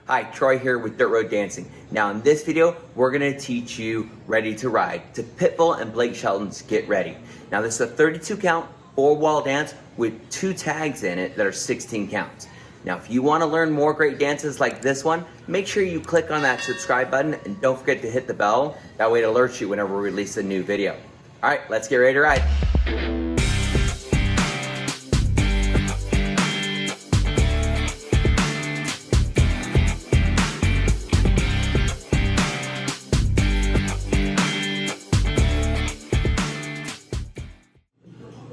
Hi, Troy here with Dirt Road Dancing. Now in this video, we're gonna teach you Ready to Ride to Pitbull and Blake Shelton's Get Ready. Now this is a 32 count, 4-wall dance with 2 tags in it that are 16 counts. Now if you wanna learn more great dances like this one, make sure you click on that subscribe button and don't forget to hit the bell. That way it alerts you whenever we release a new video. All right, let's get ready to ride.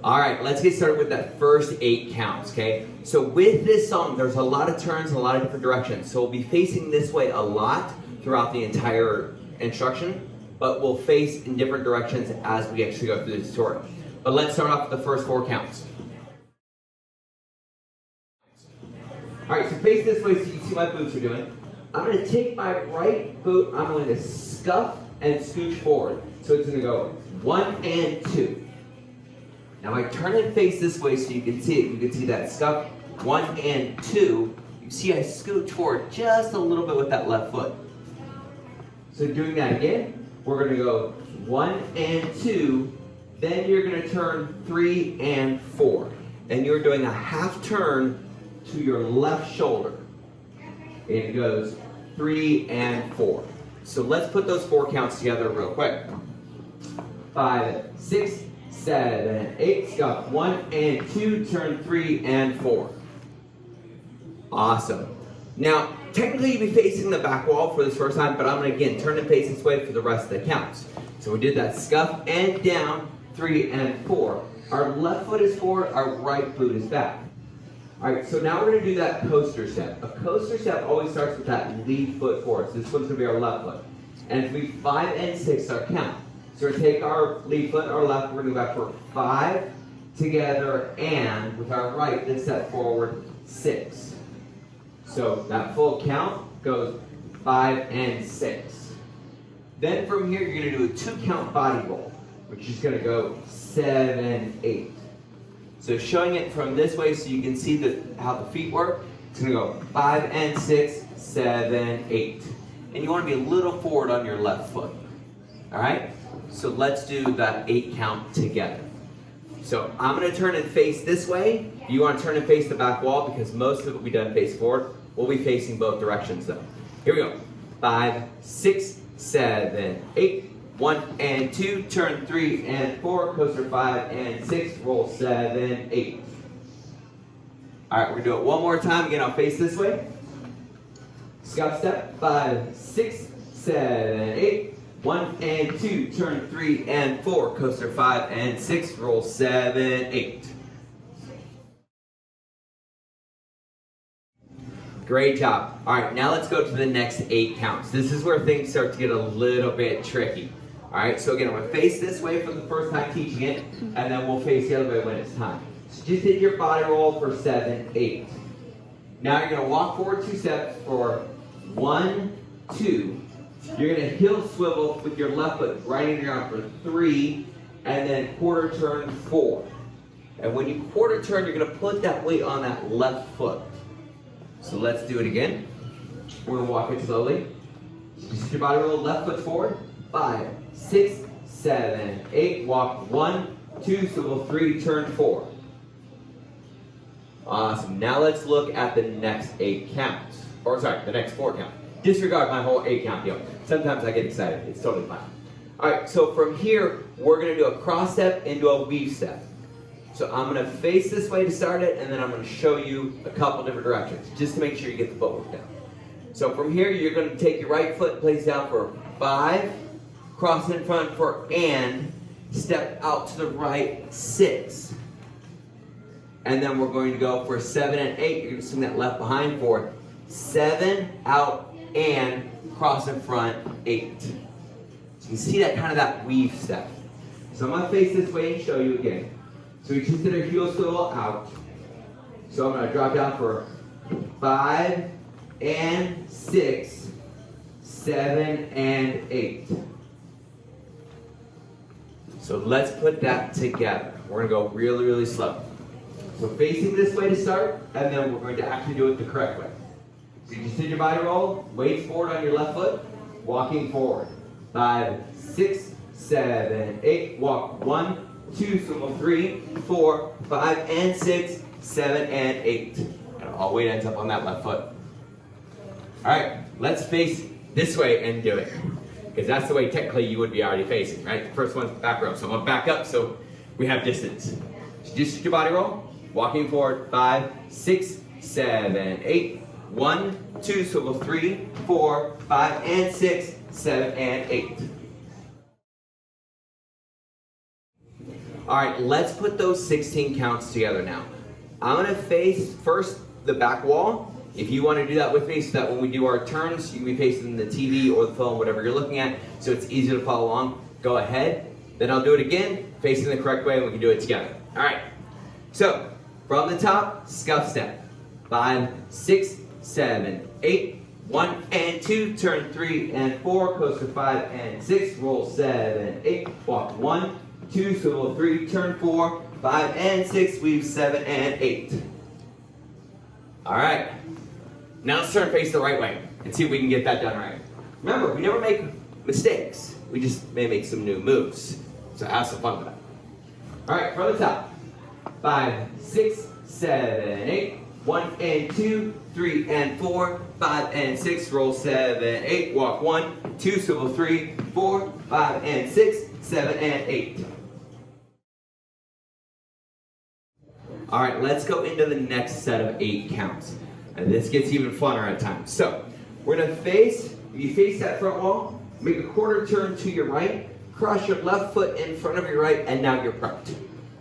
All right, let's get started with that first 8 counts, okay? So with this song, there's a lot of turns, a lot of different directions. So we'll be facing this way a lot throughout the entire instruction, but we'll face in different directions as we actually go through the tutorial. But let's start off with the first 4 counts. All right, so face this way so you can see my boots are doing. I'm gonna take my right boot, I'm going to scuff and scooch forward. So it's gonna go 1 and 2. Now I turn and face this way so you can see it. You can see that scuff 1 and 2. You can see I scooch forward just a little bit with that left foot. So doing that again, we're gonna go 1 and 2, then you're gonna turn 3 and 4. And you're doing a half turn to your left shoulder. And it goes 3 and 4. So let's put those 4 counts together real quick. 5, 6, 7, 8, scuff 1 and 2, turn 3 and 4. Awesome. Now, technically you'd be facing the back wall for this first time, but I'm gonna again turn and face this way for the rest of the counts. So we did that scuff and down, 3 and 4. Our left foot is forward, our right boot is back. All right, so now we're gonna do that coaster step. A coaster step always starts with that lead foot forward. So this one's gonna be our left foot. And it's gonna be 5 and 6 our count. So we're gonna take our lead foot, our left, we're gonna go back for 5 together, and with our right, then step forward 6. So that full count goes 5 and 6. Then from here, you're gonna do a 2 count body roll, which is gonna go 7, 8. So showing it from this way so you can see how the feet work, it's gonna go 5 and 6, 7, 8. And you wanna be a little forward on your left foot, all right? So let's do that 8 count together. So I'm gonna turn and face this way. You wanna turn and face the back wall because most of it will be done face forward. We'll be facing both directions though. Here we go. 5, 6, 7, 8. 1 and 2, turn 3 and 4, coaster 5 and 6, roll 7, 8. All right, we're gonna do it one more time. Again, I'll face this way. Scuff step, 5, 6, 7, 8. 1 and 2, turn 3 and 4, coaster 5 and 6, roll 7, 8. Great job. All right, now let's go to the next 8 counts. This is where things start to get a little bit tricky. All right, so again, I'm gonna face this way for the first time teaching it, and then we'll face the other way when it's time. So just hit your body roll for 7, 8. Now you're gonna walk forward 2 steps for 1, 2. You're gonna heel swivel with your left foot right in your arm for 3, and then quarter turn 4. And when you quarter turn, you're gonna put that weight on that left foot. So let's do it again. We're gonna walk it slowly. Just hit your body roll, left foot forward. 5, 6, 7, 8. Walk 1, 2, swivel 3, turn 4. Awesome. Now let's look at the next 8 counts. Or sorry, the next 4 counts. Disregard my whole 8 count deal. Sometimes I get excited. It's totally fine. All right, so from here, we're gonna do a cross step into a weave step. So I'm gonna face this way to start it, and then I'm gonna show you a couple different directions, just to make sure you get the footwork down. So from here, you're gonna take your right foot, place down for 5, cross in front for and, step out to the right 6. And then we're going to go for 7 and 8. You're gonna swing that left behind for 7, out, and cross in front 8. So you can see that kind of that weave step. So I'm gonna face this way and show you again. So we just did a heel swivel out. So I'm gonna drop down for 5 and 6, 7 and 8. So let's put that together. We're gonna go really, really slow. So facing this way to start, and then we're going to actually do it the correct way. So you just did your body roll, weights forward on your left foot, walking forward. 5, 6, 7, 8, walk 1, 2, swivel 3, 4, 5, and 6, 7, and 8. And all weight ends up on that left foot. All right, let's face this way and do it. Because that's the way technically you would be already facing, right? The first one's back row. So I'm gonna back up so we have distance. So just do your body roll, walking forward, 5, 6, 7, 8, 1, 2, swivel 3, 4, 5, and 6, 7, and 8. All right, let's put those 16 counts together now. I'm gonna face first the back wall. If you want to do that with me so that when we do our turns, you can be facing the TV or the phone, whatever you're looking at, so it's easy to follow along, go ahead. Then I'll do it again, facing the correct way, and we can do it together. All right, so from the top, scuff step. 5, 6, 7, 8, 1 and 2, turn 3 and 4, coaster 5 and 6, roll 7, 8, walk 1, 2, swivel 3, turn 4, 5 and 6, weave 7 and 8. All right, now let's turn and face the right way and see if we can get that done right. Remember, we never make mistakes. We just may make some new moves. So have some fun with that. All right, from the top. 5, 6, 7, 8, 1 and 2, 3 and 4, 5 and 6, roll 7, 8, walk 1, 2, swivel 3, 4, 5 and 6, 7 and 8. All right, let's go into the next set of 8 counts. And this gets even funner at times. So, we're gonna face, if you face that front wall, make a quarter turn to your right, cross your left foot in front of your right, and now you're prepped.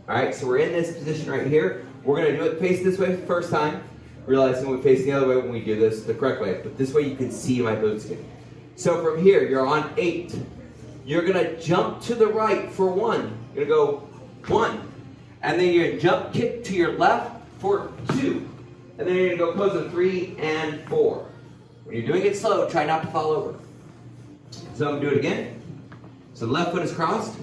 All right, so we're in this position right here. We're gonna do it face this way first time, realizing we face the other way when we do this the correct way. But this way you can see my boots again. So from here, you're on 8. You're gonna jump to the right for 1. You're gonna go 1. And then you're gonna jump kick to your left for 2. And then you're gonna go close to 3 and 4. When you're doing it slow, try not to fall over. So I'm gonna do it again. So the left foot is crossed.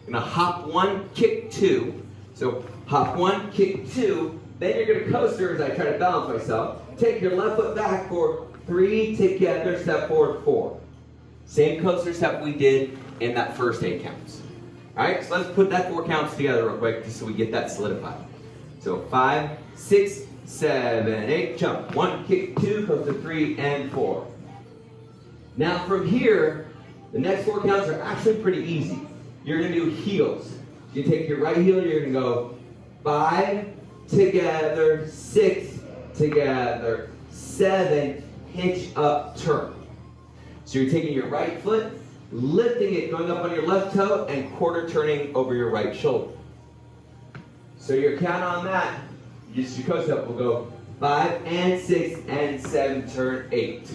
I'm gonna hop 1, kick 2. So hop 1, kick 2. Then you're gonna coaster as I try to balance myself. Take your left foot back for 3, together, step forward 4. Same coaster step we did in that first 8 counts. All right, so let's put that 4 counts together real quick just so we get that solidified. So 5, 6, 7, 8, jump. 1, kick 2, coaster 3 and 4. Now from here, the next 4 counts are actually pretty easy. You're gonna do heels. You take your right heel, you're gonna go 5, together, 6, together, 7, hitch up, turn. So you're taking your right foot, lifting it, going up on your left toe, and quarter turning over your right shoulder. So your count on that, just your coast up, will go 5 and 6 and 7, turn 8.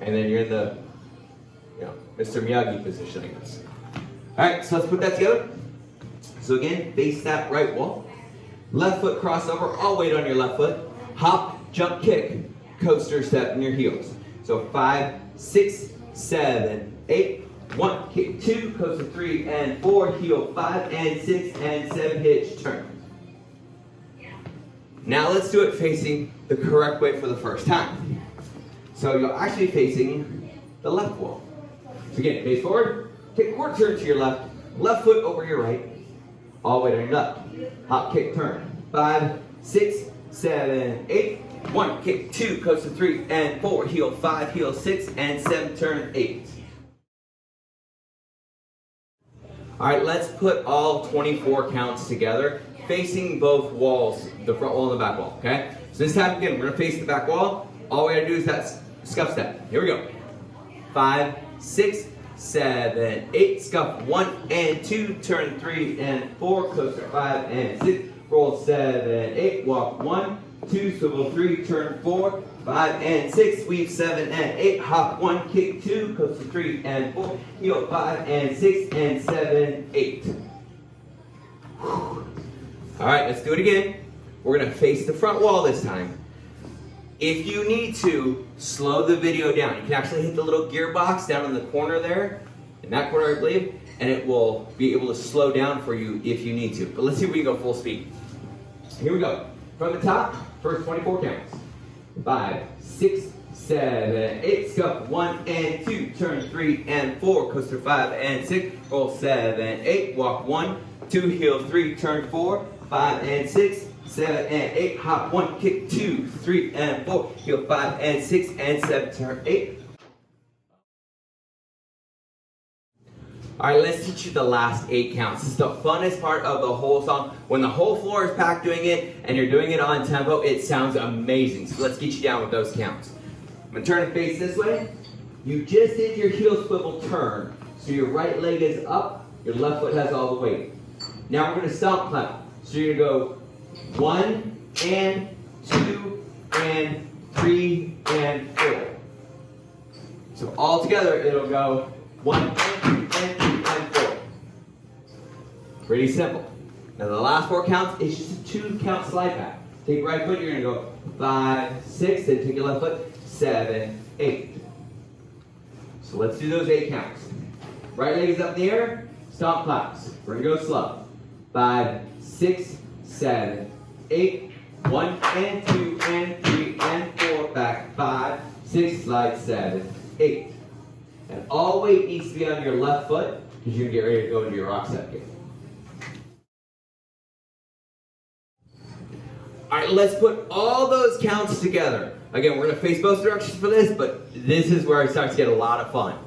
And then you're in the, Mr. Miyagi position, I guess. All right, so let's put that together. So again, face that right wall. Left foot crossover, all weight on your left foot. Hop, jump, kick, coaster step in your heels. So 5, 6, 7, 8, 1, kick 2, coaster 3 and 4, heel 5 and 6 and 7, hitch, turn. Now let's do it facing the correct way for the first time. So you're actually facing the left wall. So again, face forward, take a quarter turn to your left, left foot over your right, all weight on your left. Hop, kick, turn. 5, 6, 7, 8, 1, kick 2, coaster 3 and 4, heel 5, heel 6 and 7, turn 8. All right, let's put all 24 counts together, facing both walls, the front wall and the back wall, okay? So this time again, we're gonna face the back wall. All we gotta do is that scuff step. Here we go. 5, 6, 7, 8, scuff 1 and 2, turn 3 and 4, coaster 5 and 6, roll 7, 8, walk 1, 2, swivel 3, turn 4, 5 and 6, weave 7 and 8, hop 1, kick 2, coaster 3 and 4, heel 5 and 6 and 7, 8. All right, let's do it again. We're gonna face the front wall this time. If you need to, slow the video down. You can actually hit the little gearbox down in the corner there, in that corner I believe, and it will be able to slow down for you if you need to. But let's see if we can go full speed. Here we go. From the top, first 24 counts. 5, 6, 7, 8, scuff 1 and 2, turn 3 and 4, coaster 5 and 6, roll 7, 8, walk 1, 2, heel 3, turn 4, 5 and 6, 7 and 8, hop 1, kick 2, 3 and 4, heel 5 and 6 and 7, turn 8. All right, let's teach you the last 8 counts. This is the funnest part of the whole song. When the whole floor is packed doing it and you're doing it on tempo, it sounds amazing. So let's get you down with those counts. I'm gonna turn and face this way. You just did your heel swivel turn. So your right leg is up, your left foot has all the weight. Now we're gonna stomp clap. So you're gonna go 1 and 2 and 3 and 4. So all together it'll go 1 and 2 and 3 and 4. Pretty simple. Now the last 4 counts is just a 2 count slide back. Take your right foot, you're gonna go 5, 6, then take your left foot, 7, 8. So let's do those 8 counts. Right leg is up in the air, stomp claps. We're gonna go slow. 5, 6, 7, 8, 1 and 2 and 3 and 4, back 5, 6, slide 7, 8. And all weight needs to be on your left foot because you're going to get ready to go into your rock step game. All right, let's put all those counts together. Again, we're going to face both directions for this, but this is where it starts to get a lot of fun.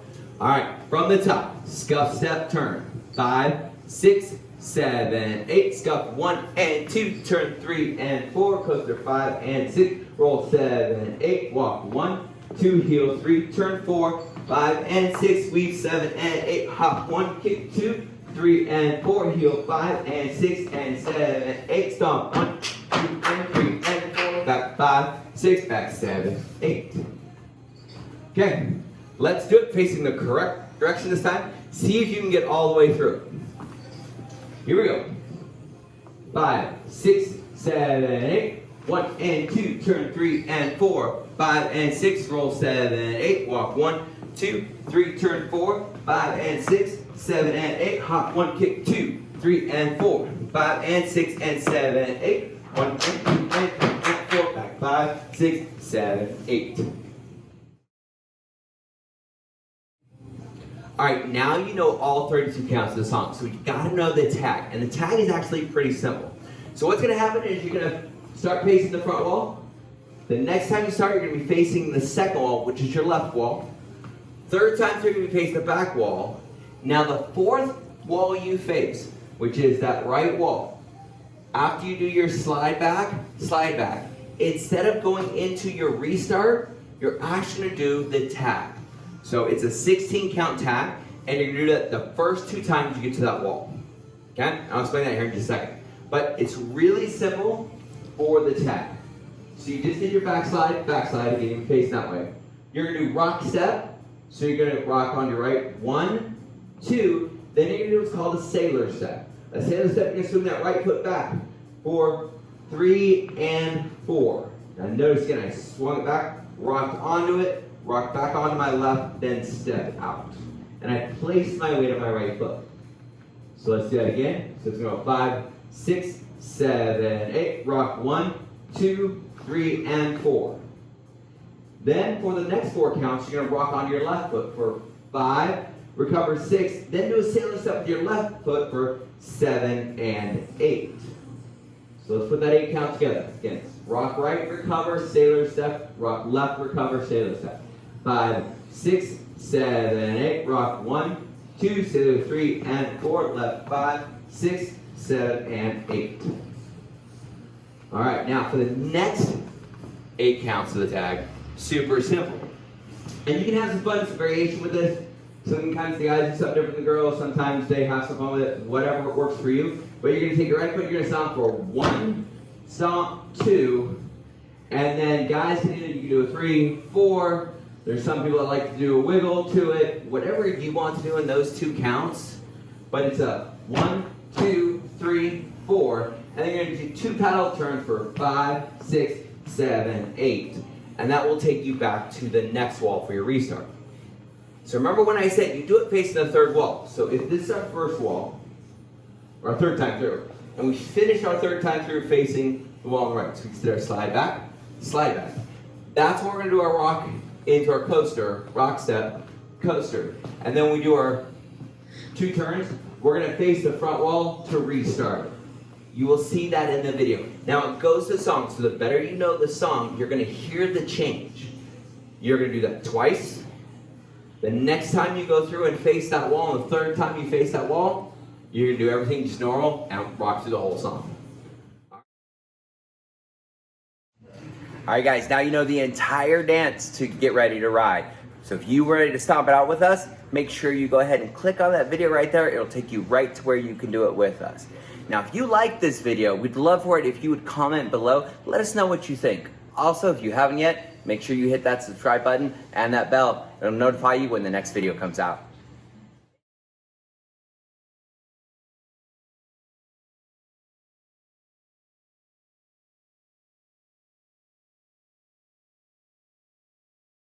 All right, from the top, scuff step turn. 5, 6, 7, 8, scuff 1 and 2, turn 3 and 4, coaster 5 and 6, roll 7, 8, walk 1, 2, heel 3, turn 4, 5 and 6, weave 7 and 8, hop 1, kick 2, 3 and 4, heel 5 and 6 and 7, 8, stomp 1, 2 and 3 and 4, back 5, 6, back 7, 8. Okay, let's do it facing the correct direction this time. See if you can get all the way through. Here we go. 5, 6, 7, 8, 1 and 2, turn 3 and 4, 5 and 6, roll 7, 8, walk 1, 2, 3, turn 4, 5 and 6, 7 and 8, hop 1, kick 2, 3 and 4, 5 and 6 and 7, 8, 1 and 2 and 3 and 4, back 5, 6, 7, 8. All right, now you know all 32 counts of the song, so you gotta know the tag, and the tag is actually pretty simple. So what's gonna happen is you're gonna start facing the front wall. The next time you start, you're gonna be facing the second wall, which is your left wall. Third time, you're gonna be facing the back wall. Now the fourth wall you face, which is that right wall, after you do your slide back, instead of going into your restart, you're actually gonna do the tag. So it's a 16 count tag, and you're gonna do that the first 2 times you get to that wall. Okay? I'll explain that here in just a second. But it's really simple for the tag. So you just did your backslide, again, you're facing that way. You're gonna do rock step, so you're gonna rock on your right, 1, 2, then you're gonna do what's called a sailor step. A sailor step, you're gonna swing that right foot back for 3 and 4. Now notice again, I swung it back, rocked onto it, rocked back onto my left, then step out. And I placed my weight on my right foot. So let's do that again. So it's gonna go 5, 6, 7, 8, rock 1, 2, 3, and 4. Then for the next 4 counts, you're gonna rock onto your left foot for 5, recover 6, then do a sailor step with your left foot for 7 and 8. So let's put that 8 count together. Again, rock right, recover, sailor step, rock left, recover, sailor step. 5, 6, 7, 8, rock 1, 2, sailor 3, and 4, left 5, 6, 7, and 8. All right, now for the next 8 counts of the tag, super simple. And you can have some fun, some variation with this. Sometimes the guys do something different than the girls. Sometimes they have some fun with it, whatever works for you. But you're going to take your right foot, you're going to stomp for 1, stomp 2, and then guys can do a 3, 4. There's some people that like to do a wiggle to it, whatever you want to do in those 2 counts. But it's a 1, 2, 3, 4, and then you're going to do 2 paddle turns for 5, 6, 7, 8. And that will take you back to the next wall for your restart. So remember when I said you do it facing the third wall. So if this is our first wall, or our third time through, and we finish our third time through facing the wall on the right. So we did our slide back, slide back. That's when we're going to do our rock into our coaster, rock step, coaster. And then we do our 2 turns. We're gonna face the front wall to restart. You will see that in the video. Now it goes to song, so the better you know the song, you're gonna hear the change. You're gonna do that twice. The next time you go through and face that wall, and the third time you face that wall, you're gonna do everything just normal and rock through the whole song. All right, guys, now you know the entire dance to get ready to ride. So if you were ready to stomp it out with us, make sure you go ahead and click on that video right there. It'll take you right to where you can do it with us. Now, if you like this video, we'd love for it if you would comment below. Let us know what you think. Also, if you haven't yet, make sure you hit that subscribe button and that bell. It'll notify you when the next video comes out.